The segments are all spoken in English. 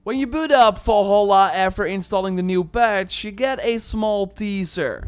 When you boot up Valhalla after installing the new patch, you get a small teaser.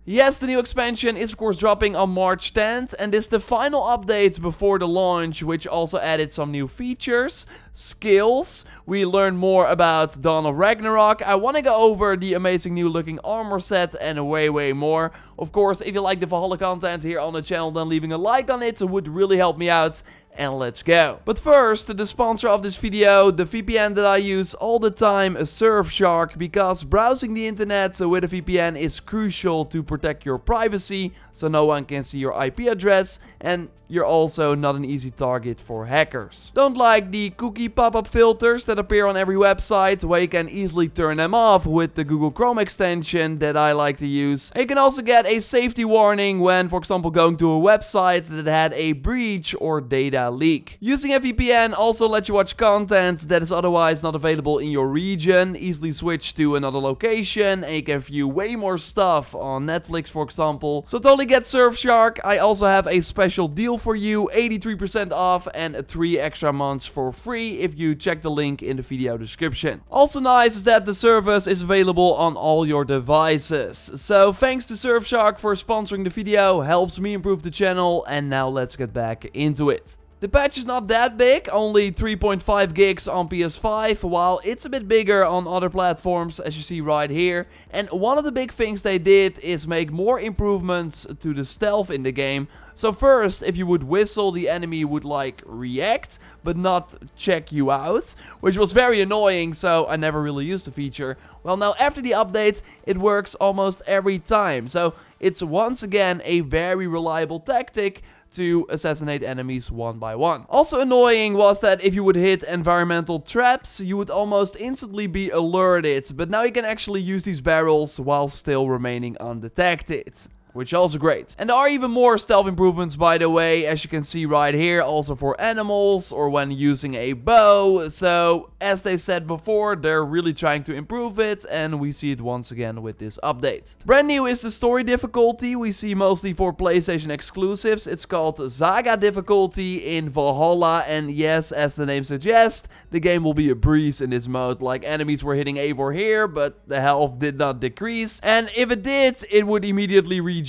Yes, the new expansion is of course dropping on March 10th, and this is the final update before the launch, which also added some new features, skills. We learned more about Dawn of Ragnarok. I want to go over the amazing new looking armor set and way more. Of course, if you like the Valhalla content here on the channel, then leaving a like on it would really help me out. And let's go. But first, the sponsor of this video, the VPN that I use all the time, Surfshark, because browsing the internet with a VPN is crucial to protect your privacy, so no one can see your IP address, and you're also not an easy target for hackers. Don't like the cookie pop-up filters that appear on every website, where you can easily turn them off with the Google Chrome extension that I like to use. And you can also get a safety warning when, for example, going to a website that had a breach or data leak. Using a VPN also lets you watch content that is otherwise not available in your region, easily switch to another location, and you can view way more stuff on Netflix, for example. So totally get Surfshark. I also have a special deal for you, 83% off and 3 extra months for free if you check the link in the video description. Also nice is that the service is available on all your devices. So thanks to Surfshark for sponsoring the video, helps me improve the channel, and now let's get back into it. The patch is not that big, only 3.5 gigs on PS5, while it's a bit bigger on other platforms, as you see right here. And one of the big things they did is make more improvements to the stealth in the game. So first, if you would whistle, the enemy would like react, but not check you out, which was very annoying, so I never really used the feature. Well, now after the update, it works almost every time, so it's once again a very reliable tactic to assassinate enemies one by one. Also annoying was that if you would hit environmental traps, you would almost instantly be alerted, but now you can actually use these barrels while still remaining undetected, which is also great. And there are even more stealth improvements, by the way, as you can see right here, also for animals or when using a bow. So, as they said before, they're really trying to improve it, and we see it once again with this update. Brand new is the story difficulty we see mostly for PlayStation exclusives. It's called Zaga Difficulty in Valhalla, and yes, as the name suggests, the game will be a breeze in this mode. Like, enemies were hitting Eivor here, but the health did not decrease, and if it did, it would immediately regen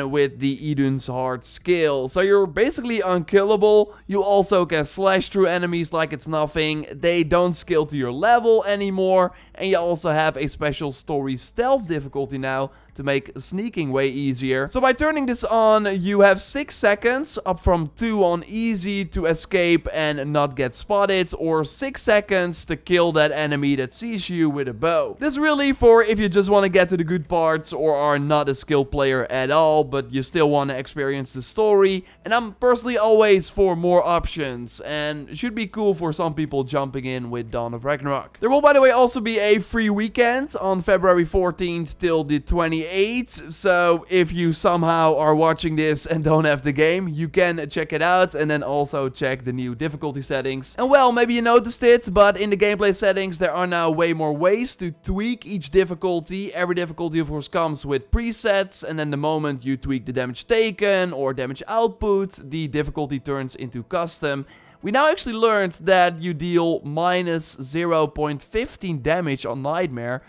with the Idun's Heart skill. So you're basically unkillable. You also can slash through enemies like it's nothing. They don't scale to your level anymore. And you also have a special story stealth difficulty now to make sneaking way easier. So by turning this on, you have 6 seconds, up from 2 on easy, to escape and not get spotted, or 6 seconds to kill that enemy that sees you with a bow. This is really for if you just want to get to the good parts or are not a skilled player at all, but you still want to experience the story. And I'm personally always for more options, and should be cool for some people jumping in with Dawn of Ragnarok. There will, by the way, also be a free weekend on February 14th till the 28th. So if you somehow are watching this and don't have the game, you can check it out, and then also check the new difficulty settings. And well, maybe you noticed it, but in the gameplay settings there are now way more ways to tweak each difficulty. Every difficulty of course comes with presets, and then the moment you tweak the damage taken or damage output, the difficulty turns into custom. We now actually learned that you deal minus 0.15 damage on Nightmare.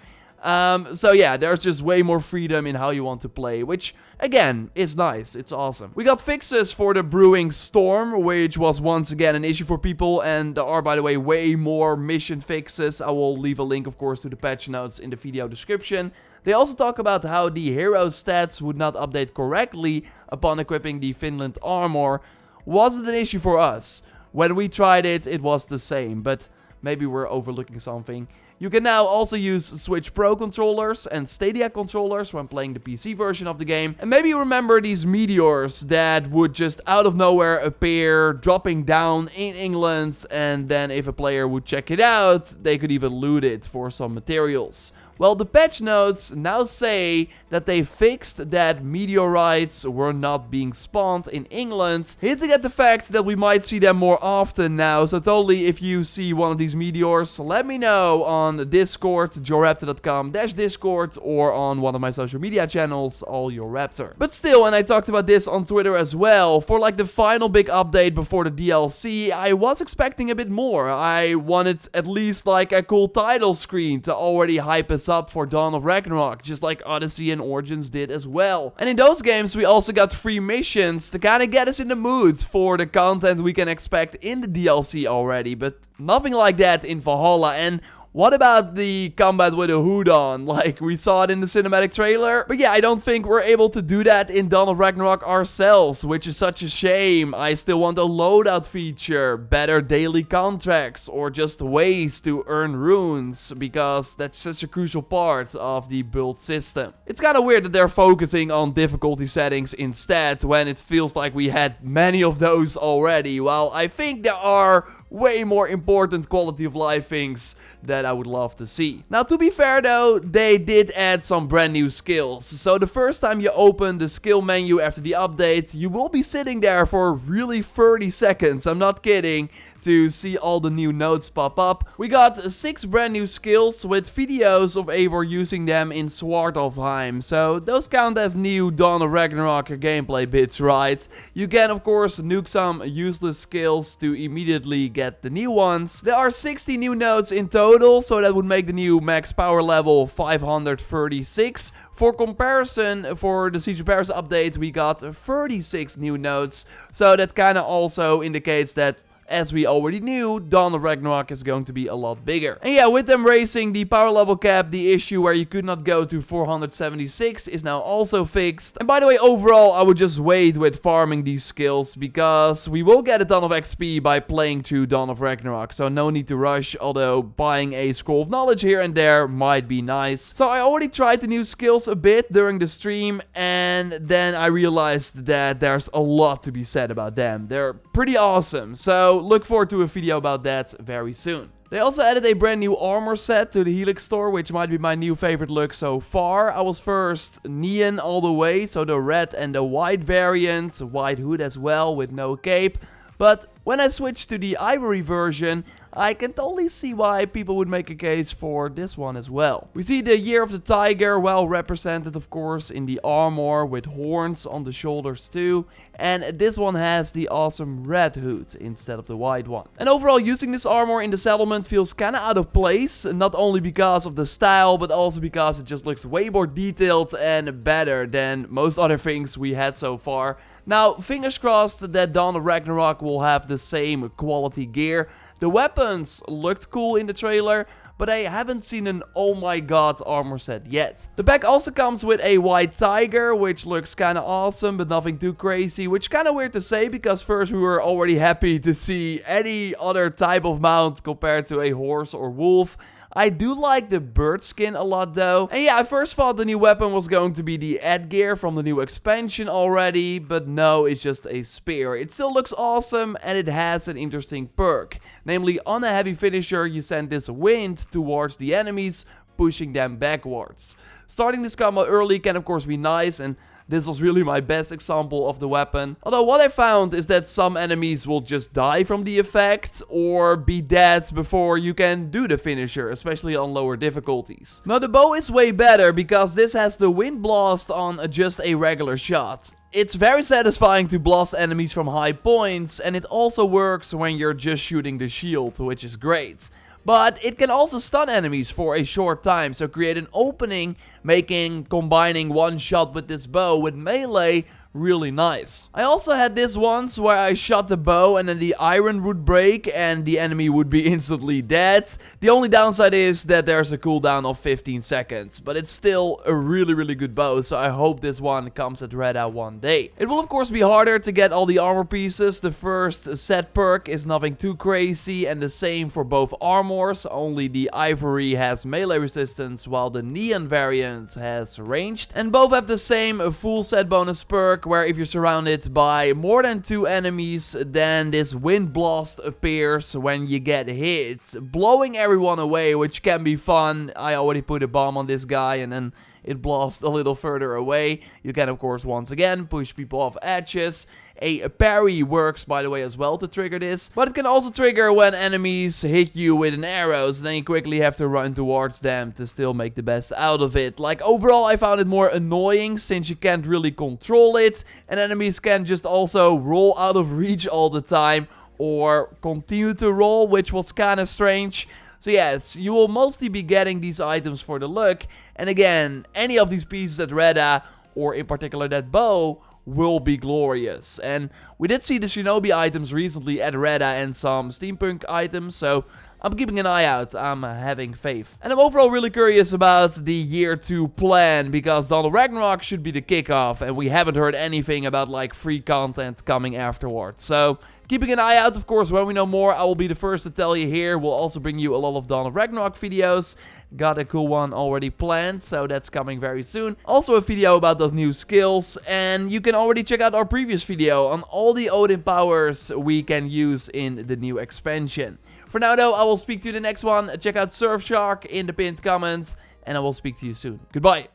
So yeah, there's just way more freedom in how you want to play, which again is nice. It's awesome. We got fixes for the brewing storm, which was once again an issue for people, and there are, by the way, way more mission fixes. I will leave a link, of course, to the patch notes in the video description. They also talk about how the hero stats would not update correctly upon equipping the Finland armor. Wasn't an issue for us. When we tried it, it was the same, but maybe we're overlooking something. You can now also use Switch Pro controllers and Stadia controllers when playing the PC version of the game. And maybe you remember these meteors that would just out of nowhere appear, dropping down in England, and then if a player would check it out, they could even loot it for some materials. Well, the patch notes now say that they fixed that meteorites were not being spawned in England, hinting at the fact that we might see them more often now. So totally, if you see one of these meteors, let me know on Discord, JorRaptor.com/Discord, or on one of my social media channels, JorRaptor. But still, and I talked about this on Twitter as well, for like the final big update before the DLC, I was expecting a bit more. I wanted at least like a cool title screen to already hype us up for Dawn of Ragnarok, just like Odyssey and Origins did as well. And in those games we also got free missions to kind of get us in the mood for the content we can expect in the DLC already, but nothing like that in Valhalla. And what about the combat with a hood on? Like, we saw it in the cinematic trailer. But yeah, I don't think we're able to do that in Dawn of Ragnarok ourselves, which is such a shame. I still want a loadout feature, better daily contracts, or just ways to earn runes, because that's such a crucial part of the build system. It's kind of weird that they're focusing on difficulty settings instead, when it feels like we had many of those already. While I think there are way more important quality of life things that I would love to see. Now, to be fair though, they did add some brand new skills. So the first time you open the skill menu after the update, you will be sitting there for really 30 seconds. I'm not kidding. To see all the new notes pop up. We got 6 brand new skills with videos of Eivor using them in Svartalfheim. So those count as new Dawn of Ragnarok gameplay bits, right? You can of course nuke some useless skills to immediately get the new ones. There are 60 new notes in total, so that would make the new max power level 536. For comparison, for the Siege of Paris update, we got 36 new notes. So that kind of also indicates that, as we already knew, Dawn of Ragnarok is going to be a lot bigger. And yeah, with them raising the power level cap, the issue where you could not go to 476 is now also fixed. And by the way, overall, I would just wait with farming these skills, because we will get a ton of XP by playing through Dawn of Ragnarok, so no need to rush, although buying a scroll of knowledge here and there might be nice. So I already tried the new skills a bit during the stream, and then I realized that there's a lot to be said about them. They're pretty awesome, so look forward to a video about that very soon. They also added a brand new armor set to the Helix store, which might be my new favorite look so far. I was first neon all the way, so the red and the white variant, white hood as well with no cape. But when I switched to the ivory version, I can totally see why people would make a case for this one as well. We see the Year of the Tiger well represented, of course, in the armor with horns on the shoulders too. And this one has the awesome red hood instead of the white one. And overall, using this armor in the settlement feels kinda out of place. Not only because of the style, but also because it just looks way more detailed and better than most other things we had so far. Now, fingers crossed that Dawn of Ragnarok will have the same quality gear. The weapons looked cool in the trailer, but I haven't seen an oh my god armor set yet. The pack also comes with a white tiger, which looks kinda awesome, but nothing too crazy, which kinda weird to say, because first we were already happy to see any other type of mount compared to a horse or wolf. I do like the bird skin a lot though. And yeah, I first thought the new weapon was going to be the Edgear from the new expansion already, but no, it's just a spear. It still looks awesome, and it has an interesting perk. Namely, on a heavy finisher, you send this wind towards the enemies, pushing them backwards. Starting this combo early can of course be nice, and this was really my best example of the weapon. Although what I found is that some enemies will just die from the effect or be dead before you can do the finisher, especially on lower difficulties. Now the bow is way better because this has the wind blast on just a regular shot. It's very satisfying to blast enemies from high points, and it also works when you're just shooting the shield, which is great. But it can also stun enemies for a short time, so create an opening, making combining one shot with this bow with melee really nice. I also had this once where I shot the bow and then the iron would break and the enemy would be instantly dead. The only downside is that there's a cooldown of 15 seconds, but it's still a really good bow, so I hope this one comes at Red Out one day. It will of course be harder to get all the armor pieces. The first set perk is nothing too crazy, and the same for both armors, only the ivory has melee resistance while the neon variant has ranged. And both have the same full set bonus perk, ragnarok, where if you're surrounded by more than 2 enemies, then this wind blast appears when you get hit, blowing everyone away, which can be fun. I already put a bomb on this guy and then it blasts a little further away. You can, of course, once again push people off edges. A parry works, by the way, as well to trigger this. But it can also trigger when enemies hit you with an arrow, so then you quickly have to run towards them to still make the best out of it. Like, overall, I found it more annoying since you can't really control it. And enemies can just also roll out of reach all the time or continue to roll, which was kind of strange. So yes, you will mostly be getting these items for the look. And again, any of these pieces at Reda, or in particular that bow, will be glorious. And we did see the Shinobi items recently at Reda and some steampunk items, so I'm keeping an eye out. I'm having faith. And I'm overall really curious about the year 2 plan, because Dawn of Ragnarok should be the kickoff, and we haven't heard anything about like free content coming afterwards. So keeping an eye out, of course. When we know more, I will be the first to tell you here. We'll also bring you a lot of Dawn of Ragnarok videos. Got a cool one already planned, so that's coming very soon. Also a video about those new skills, and you can already check out our previous video on all the Odin powers we can use in the new expansion. For now though, I will speak to you in the next one. Check out Surfshark in the pinned comment, and I will speak to you soon. Goodbye!